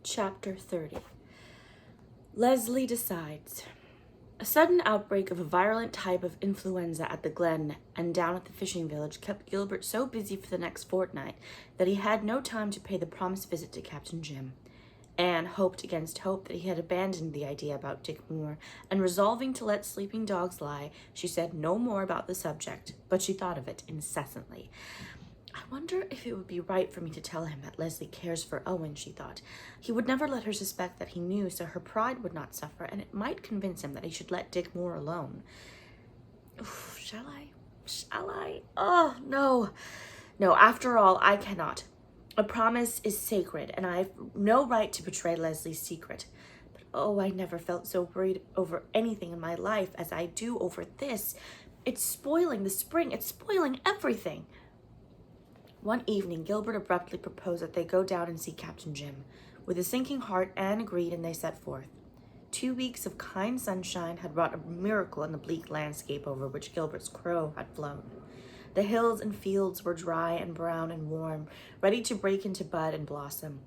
Chapter 30. Leslie decides. A sudden outbreak of a virulent type of influenza at the Glen and down at the fishing village kept Gilbert so busy for the next fortnight that he had no time to pay the promised visit to Captain Jim. Anne hoped against hope that he had abandoned the idea about Dick Moore, and resolving to let sleeping dogs lie, she said no more about the subject, but she thought of it incessantly. I wonder if it would be right for me to tell him that Leslie cares for Owen, she thought. He would never let her suspect that he knew, so her pride would not suffer, and it might convince him that he should let Dick Moore alone. Oof, shall I? Oh, no. No, after all, I cannot. A promise is sacred, and I have no right to betray Leslie's secret. But oh, I never felt so worried over anything in my life as I do over this. It's spoiling the spring. It's spoiling everything. One evening, Gilbert abruptly proposed that they go down and see Captain Jim. With a sinking heart, Anne agreed, and they set forth. 2 weeks of kind sunshine had wrought a miracle in the bleak landscape over which Gilbert's crow had flown. The hills and fields were dry and brown and warm, ready to break into bud and blossom.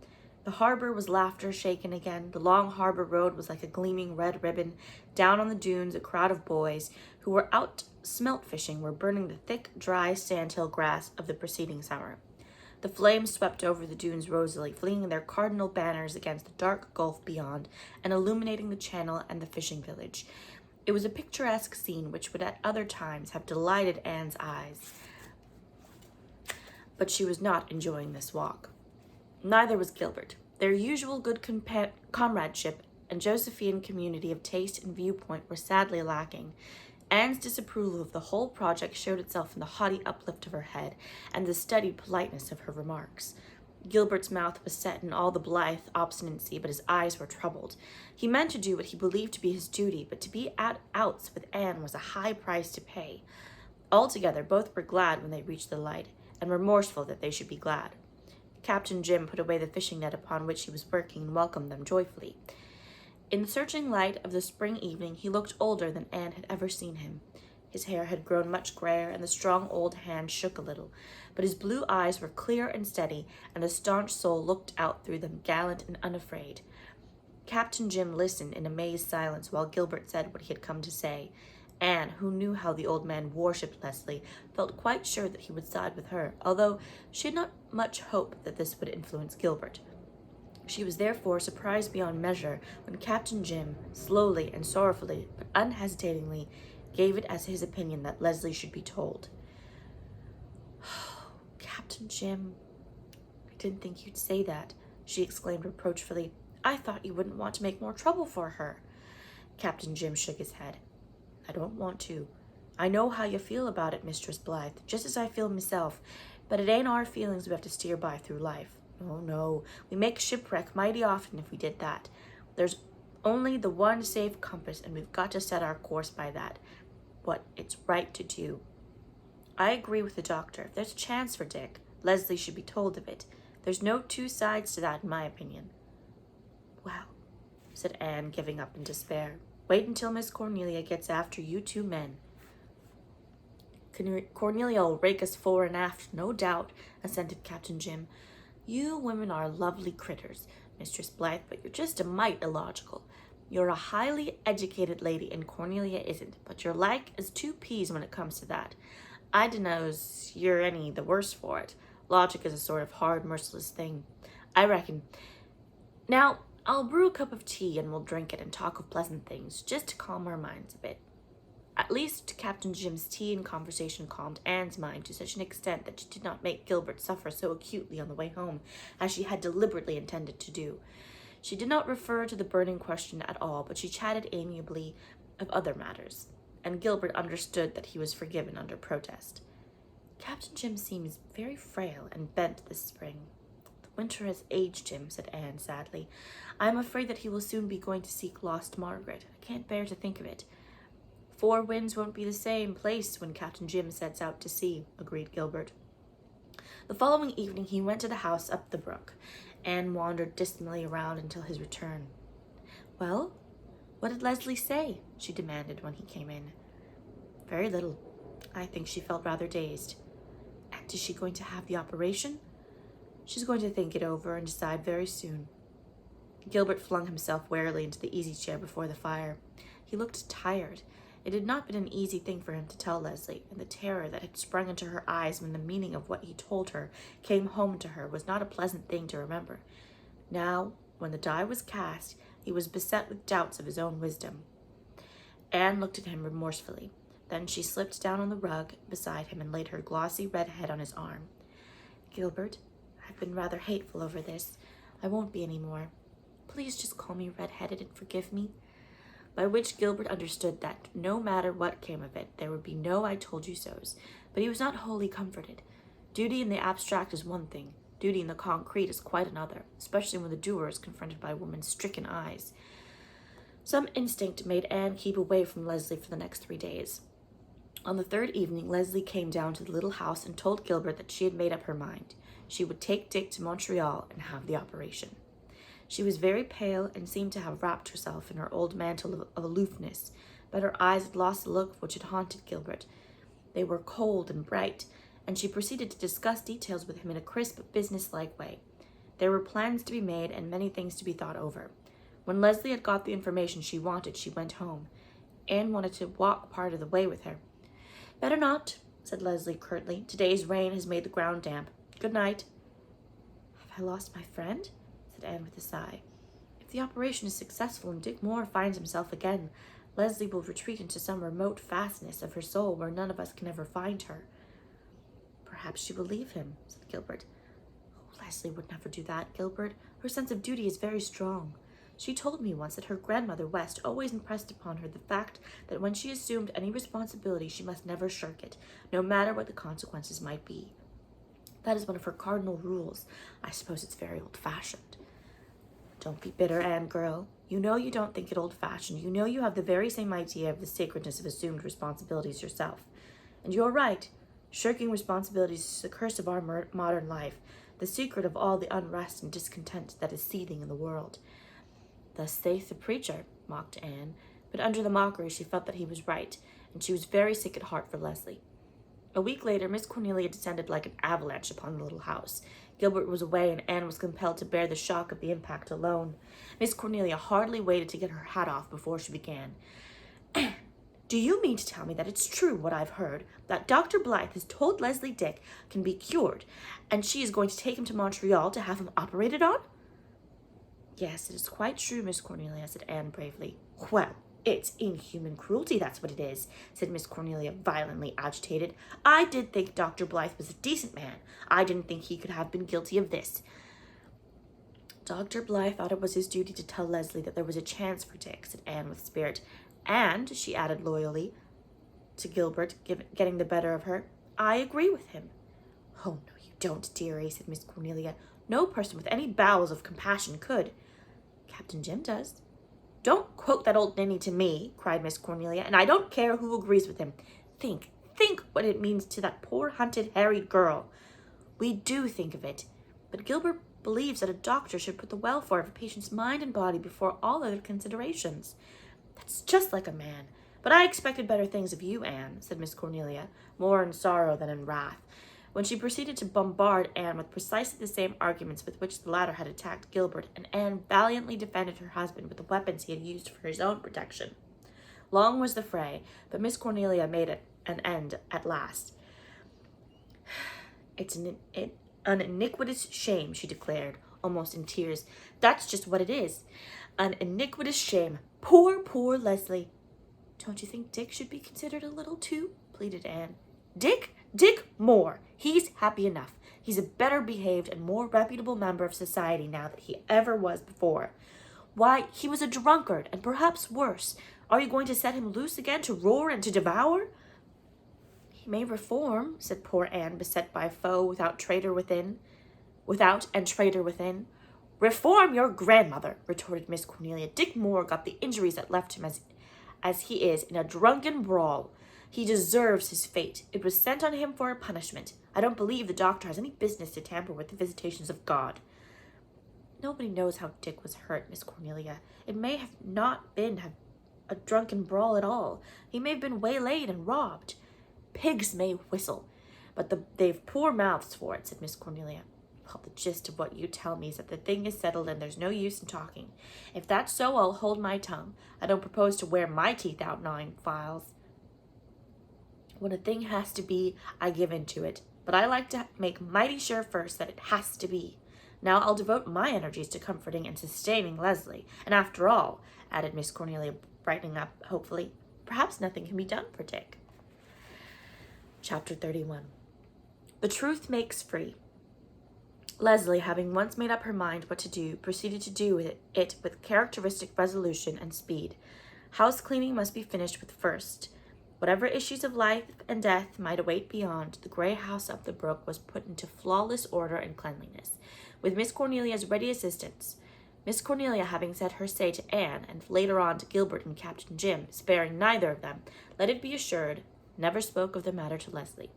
The harbor was laughter shaken again. The long harbor road was like a gleaming red ribbon. Down on the dunes, a crowd of boys who were out smelt fishing were burning the thick, dry sandhill grass of the preceding summer. The flames swept over the dunes rosily, flinging their cardinal banners against the dark gulf beyond and illuminating the channel and the fishing village. It was a picturesque scene which would at other times have delighted Anne's eyes. But she was not enjoying this walk. Neither was Gilbert. Their usual good comradeship and Josephian community of taste and viewpoint were sadly lacking. Anne's disapproval of the whole project showed itself in the haughty uplift of her head and the studied politeness of her remarks. Gilbert's mouth was set in all the blithe obstinacy, but his eyes were troubled. He meant to do what he believed to be his duty, but to be at outs with Anne was a high price to pay. Altogether, both were glad when they reached the light, and remorseful that they should be glad. Captain Jim put away the fishing net upon which he was working and welcomed them joyfully. In the searching light of the spring evening, he looked older than Anne had ever seen him. His hair had grown much grayer, and the strong old hand shook a little, but his blue eyes were clear and steady, and the staunch soul looked out through them gallant and unafraid. Captain Jim listened in amazed silence while Gilbert said what he had come to say. Anne, who knew how the old man worshipped Leslie, felt quite sure that he would side with her, although she had not much hope that this would influence Gilbert. She was therefore surprised beyond measure when Captain Jim, slowly and sorrowfully, but unhesitatingly, gave it as his opinion that Leslie should be told. Oh, Captain Jim, I didn't think you'd say that, she exclaimed reproachfully. I thought you wouldn't want to make more trouble for her. Captain Jim shook his head. I don't want to. I know how you feel about it, Mistress Blythe, just as I feel myself, but it ain't our feelings we have to steer by through life. Oh, no, we make shipwreck mighty often if we did that. There's only the one safe compass, and we've got to set our course by that, what it's right to do. I agree with the doctor. If there's a chance for Dick, Leslie should be told of it. There's no two sides to that, in my opinion. Well, said Anne, giving up in despair. Wait until Miss Cornelia gets after you two men. Cornelia will rake us fore and aft, no doubt, assented Captain Jim. You women are lovely critters, Mistress Blythe, but you're just a mite illogical. You're a highly educated lady, and Cornelia isn't, but you're like as 2 peas when it comes to that. I dunno's you're any the worse for it. Logic is a sort of hard, merciless thing, I reckon. Now, I'll brew a cup of tea, and we'll drink it and talk of pleasant things, just to calm our minds a bit. At least Captain Jim's tea and conversation calmed Anne's mind to such an extent that she did not make Gilbert suffer so acutely on the way home as she had deliberately intended to do. She did not refer to the burning question at all, but she chatted amiably of other matters, and Gilbert understood that he was forgiven under protest. Captain Jim seems very frail and bent this spring. The winter has aged him, said Anne sadly. I am afraid that he will soon be going to seek lost Margaret. I can't bear to think of it. 4 Winds won't be the same place when Captain Jim sets out to sea, agreed Gilbert. The following evening he went to the house up the brook. Anne wandered distantly around until his return. Well, what did Leslie say? She demanded when he came in. Very little. I think she felt rather dazed. And is she going to have the operation? She's going to think it over and decide very soon. Gilbert flung himself wearily into the easy chair before the fire. He looked tired. It had not been an easy thing for him to tell Leslie, and the terror that had sprung into her eyes when the meaning of what he told her came home to her was not a pleasant thing to remember. Now, when the die was cast, he was beset with doubts of his own wisdom. Anne looked at him remorsefully. Then she slipped down on the rug beside him and laid her glossy red head on his arm. Gilbert, I've been rather hateful over this. I won't be any more. Please just call me red-headed and forgive me. By which Gilbert understood that no matter what came of it, there would be no I told you so's, but he was not wholly comforted. Duty in the abstract is one thing. Duty in the concrete is quite another, especially when the doer is confronted by a woman's stricken eyes. Some instinct made Anne keep away from Leslie for the next 3 days. On the third evening, Leslie came down to the little house and told Gilbert that she had made up her mind. She would take Dick to Montreal and have the operation. She was very pale and seemed to have wrapped herself in her old mantle of aloofness, but her eyes had lost the look which had haunted Gilbert. They were cold and bright, and she proceeded to discuss details with him in a crisp, business-like way. There were plans to be made and many things to be thought over. When Leslie had got the information she wanted, she went home. Anne wanted to walk part of the way with her. Better not, said Leslie curtly. Today's rain has made the ground damp. Good night. Have I lost my friend? Said Anne with a sigh. If the operation is successful and Dick Moore finds himself again, Leslie will retreat into some remote fastness of her soul where none of us can ever find her. Perhaps she will leave him, said Gilbert. Oh, Leslie would never do that, Gilbert. Her sense of duty is very strong. She told me once that her grandmother West always impressed upon her the fact that when she assumed any responsibility, she must never shirk it, no matter what the consequences might be. That is one of her cardinal rules. I suppose it's very old-fashioned. Don't be bitter, Anne, girl. You know you don't think it old-fashioned. You know you have the very same idea of the sacredness of assumed responsibilities yourself. And you're right. Shirking responsibilities is the curse of our modern life, the secret of all the unrest and discontent that is seething in the world. Thus saith the preacher, mocked Anne, but under the mockery she felt that he was right, and she was very sick at heart for Leslie. A week later, Miss Cornelia descended like an avalanche upon the little house. Gilbert was away, and Anne was compelled to bear the shock of the impact alone. Miss Cornelia hardly waited to get her hat off before she began. Anne, do you mean to tell me that it's true what I've heard, that Dr. Blythe has told Leslie Dick can be cured, and she is going to take him to Montreal to have him operated on? Yes, it is quite true, Miss Cornelia, said Anne bravely. Well, it's inhuman cruelty, that's what it is, said Miss Cornelia, violently agitated. I did think Dr. Blythe was a decent man. I didn't think he could have been guilty of this. Dr. Blythe thought it was his duty to tell Leslie that there was a chance for Dick, said Anne with spirit. And, she added loyally to Gilbert, getting the better of her, I agree with him. Oh, no, you don't, dearie, said Miss Cornelia. No person with any bowels of compassion could. Captain Jim does. Don't quote that old ninny to me, cried Miss Cornelia, and I don't care who agrees with him. Think what it means to that poor, hunted, harried girl. We do think of it, but Gilbert believes that a doctor should put the welfare of a patient's mind and body before all other considerations. That's just like a man. But I expected better things of you, Anne, said Miss Cornelia, more in sorrow than in wrath, when she proceeded to bombard Anne with precisely the same arguments with which the latter had attacked Gilbert, and Anne valiantly defended her husband with the weapons he had used for his own protection. Long was the fray, but Miss Cornelia made it an end at last. It's an iniquitous shame, she declared, almost in tears. That's just what it is. An iniquitous shame. Poor Leslie. Don't you think Dick should be considered a little too? Pleaded Anne. Dick Moore. He's happy enough. He's a better behaved and more reputable member of society now than he ever was before. Why, he was a drunkard, and perhaps worse. Are you going to set him loose again to roar and to devour? He may reform, said poor Anne, beset by a foe without and traitor within. Reform your grandmother, retorted Miss Cornelia. Dick Moore got the injuries that left him as he is in a drunken brawl. He deserves his fate. It was sent on him for a punishment. I don't believe the doctor has any business to tamper with the visitations of God. Nobody knows how Dick was hurt, Miss Cornelia. It may have not been a drunken brawl at all. He may have been waylaid and robbed. Pigs may whistle, but they've poor mouths for it, said Miss Cornelia. Well, the gist of what you tell me is that the thing is settled and there's no use in talking. If that's so, I'll hold my tongue. I don't propose to wear my teeth out gnawing files. When a thing has to be, I give in to it. But I like to make mighty sure first that it has to be. Now I'll devote my energies to comforting and sustaining Leslie. And after all, added Miss Cornelia, brightening up hopefully, perhaps nothing can be done for Dick. Chapter 31. The truth makes free. Leslie, having once made up her mind what to do, proceeded to do it with characteristic resolution and speed. House cleaning must be finished with first. Whatever issues of life and death might await beyond, the gray house up the brook was put into flawless order and cleanliness, with Miss Cornelia's ready assistance. Miss Cornelia, having said her say to Anne, and later on to Gilbert and Captain Jim, sparing neither of them, let it be assured, never spoke of the matter to Leslie.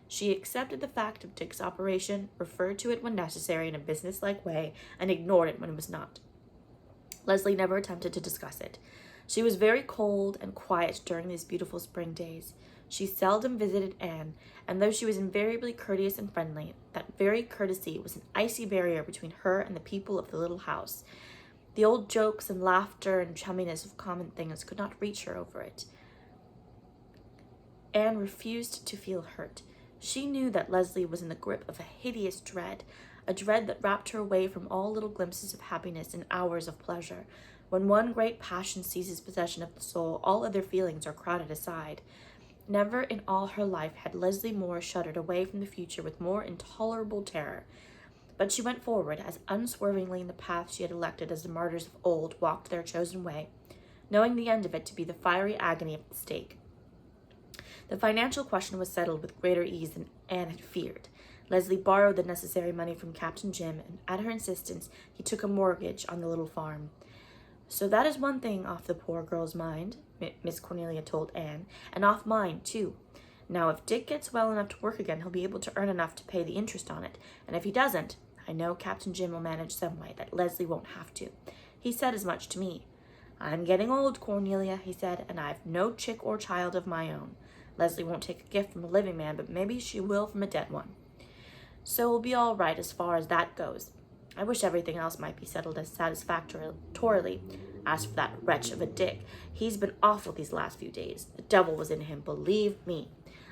She accepted the fact of Dick's operation, referred to it when necessary in a business-like way, and ignored it when it was not. Leslie never attempted to discuss it. She was very cold and quiet during these beautiful spring days. She seldom visited Anne, and though she was invariably courteous and friendly, that very courtesy was an icy barrier between her and the people of the little house. The old jokes and laughter and chumminess of common things could not reach her over it. Anne refused to feel hurt. She knew that Leslie was in the grip of a hideous dread, a dread that wrapped her away from all little glimpses of happiness and hours of pleasure. When one great passion seizes possession of the soul, all other feelings are crowded aside. Never in all her life had Leslie Moore shuddered away from the future with more intolerable terror. But she went forward as unswervingly in the path she had elected as the martyrs of old walked their chosen way, knowing the end of it to be the fiery agony of the stake. The financial question was settled with greater ease than Anne had feared. Leslie borrowed the necessary money from Captain Jim, and at her insistence, he took a mortgage on the little farm. So that is one thing off the poor girl's mind, Miss Cornelia told Anne, and off mine, too. Now, if Dick gets well enough to work again, he'll be able to earn enough to pay the interest on it, and if he doesn't, I know Captain Jim will manage some way that Leslie won't have to. He said as much to me. I'm getting old, Cornelia, he said, and I've no chick or child of my own. Leslie won't take a gift from a living man, but maybe she will from a dead one. So we'll be all right as far as that goes. I wish everything else might be settled as satisfactorily. As for that wretch of a Dick, he's been awful these last few days. The devil was in him, believe me.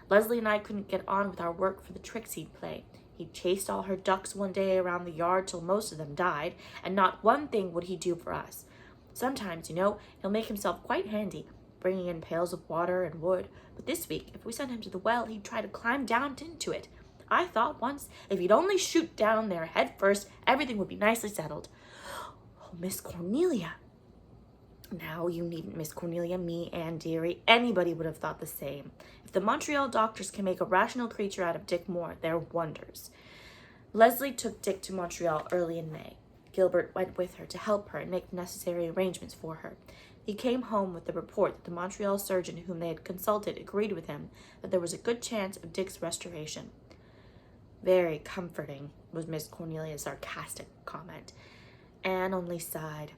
Leslie and I couldn't get on with our work for the tricks he'd play. He chased all her ducks one day around the yard till most of them died, and not one thing would he do for us. Sometimes, he'll make himself quite handy, bringing in pails of water and wood, but this week, if we sent him to the well, he'd try to climb down into it. I thought once, if he'd only shoot down there head first, everything would be nicely settled. Oh, Miss Cornelia. Now, you needn't Miss Cornelia me, Anne dearie. Anybody would have thought the same. If the Montreal doctors can make a rational creature out of Dick Moore, they're wonders. Leslie took Dick to Montreal early in May. Gilbert went with her to help her and make the necessary arrangements for her. He came home with the report that the Montreal surgeon whom they had consulted agreed with him that there was a good chance of Dick's restoration. Very comforting, was Miss Cornelia's sarcastic comment. Anne only sighed.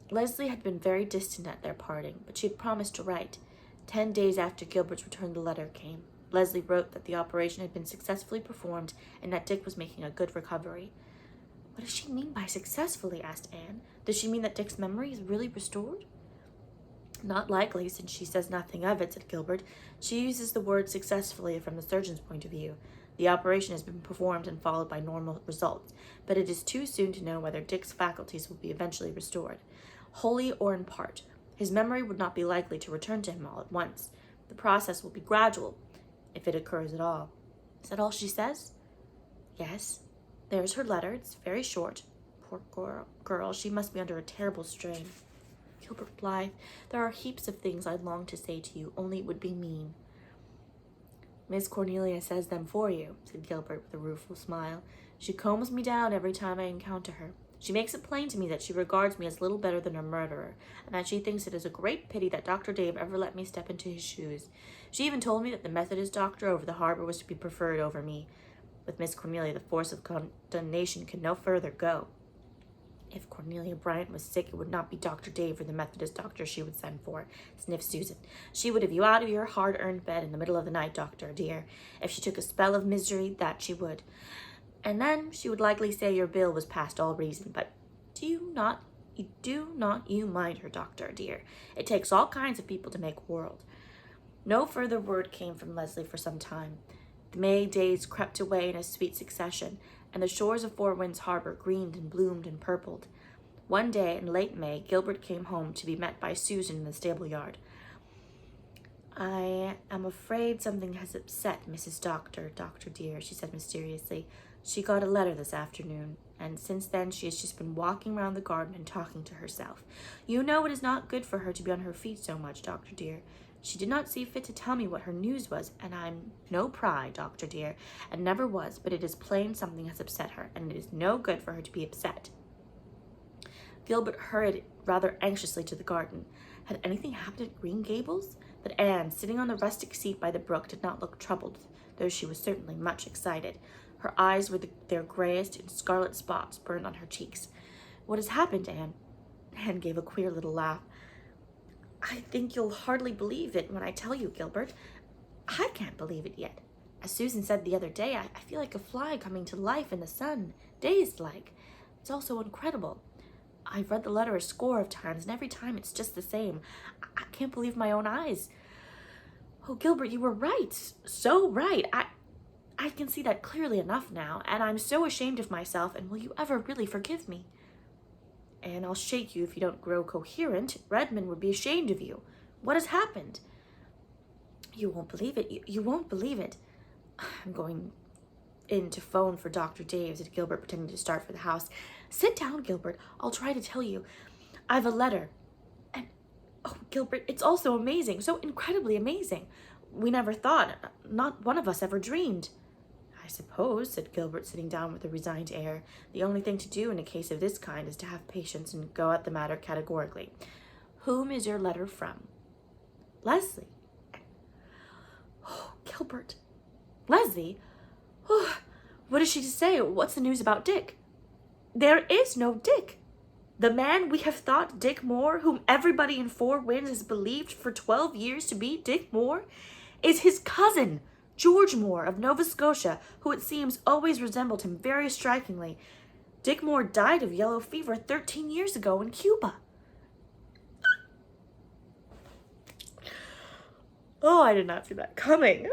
Leslie had been very distant at their parting, but she had promised to write. 10 days after Gilbert's return, the letter came. Leslie wrote that the operation had been successfully performed and that Dick was making a good recovery. What does she mean by successfully? Asked Anne. Does she mean that Dick's memory is really restored? Not likely, since she says nothing of it, said Gilbert. She uses the word successfully from the surgeon's point of view. The operation has been performed and followed by normal results, but it is too soon to know whether Dick's faculties will be eventually restored, wholly or in part. His memory would not be likely to return to him all at once. The process will be gradual, if it occurs at all. Is that all she says? Yes. There's her letter. It's very short. Poor girl, she must be under a terrible strain. Gilbert Blythe, there are heaps of things I'd long to say to you, only it would be mean. Miss Cornelia says them for you, said Gilbert with a rueful smile. She combs me down every time I encounter her. She makes it plain to me that she regards me as little better than a murderer, and that she thinks it is a great pity that Dr. Dave ever let me step into his shoes. She even told me that the Methodist doctor over the harbor was to be preferred over me. With Miss Cornelia, the force of condemnation could no further go. If Cornelia Bryant was sick, it would not be Dr. Dave or the Methodist doctor she would send for, sniffed Susan. She would have you out of your hard-earned bed in the middle of the night, doctor, dear. If she took a spell of misery, that she would. And then she would likely say your bill was past all reason, but do not you mind her, doctor, dear. It takes all kinds of people to make world. No further word came from Leslie for some time. The May days crept away in a sweet succession, and the shores of Four Winds Harbor greened and bloomed and purpled. One day in late May, Gilbert came home to be met by Susan in the stable yard. I am afraid something has upset Mrs. Doctor dear, she said mysteriously. She got a letter this afternoon, and since then she has just been walking round the garden and talking to herself. You know it is not good for her to be on her feet so much, Doctor dear. She did not see fit to tell me what her news was, and I'm no pry, Doctor dear, and never was, but it is plain something has upset her, and it is no good for her to be upset. Gilbert hurried rather anxiously to the garden. Had anything happened at Green Gables? But Anne, sitting on the rustic seat by the brook, did not look troubled, though she was certainly much excited. Her eyes were their grayest, and scarlet spots burned on her cheeks. What has happened, Anne? Anne gave a queer little laugh. I think you'll hardly believe it when I tell you, Gilbert. I can't believe it yet. As Susan said the other day, I feel like a fly coming to life in the sun, dazed like. It's all so incredible. I've read the letter a score of times, and every time it's just the same. I can't believe my own eyes. Oh, Gilbert, you were right. So right. I can see that clearly enough now, and I'm so ashamed of myself, and will you ever really forgive me? And I'll shake you if you don't grow coherent. Redmond would be ashamed of you. What has happened? You won't believe it. You won't believe it. I'm going in to phone for Dr. Dave, said Gilbert, pretending to start for the house. Sit down, Gilbert. I'll try to tell you. I've a letter. And, oh, Gilbert, it's all so amazing, so incredibly amazing. We never thought, not one of us ever dreamed. I suppose, said Gilbert, sitting down with a resigned air, the only thing to do in a case of this kind is to have patience and go at the matter categorically. Whom is your letter from? Leslie. Oh, Gilbert. Leslie? Oh, what is she to say? What's the news about Dick? There is no Dick. The man we have thought Dick Moore, whom everybody in Four Winds has believed for 12 years to be Dick Moore, is his cousin, George Moore of Nova Scotia, who it seems always resembled him very strikingly. Dick Moore died of yellow fever 13 years ago in Cuba. Oh, I did not see that coming.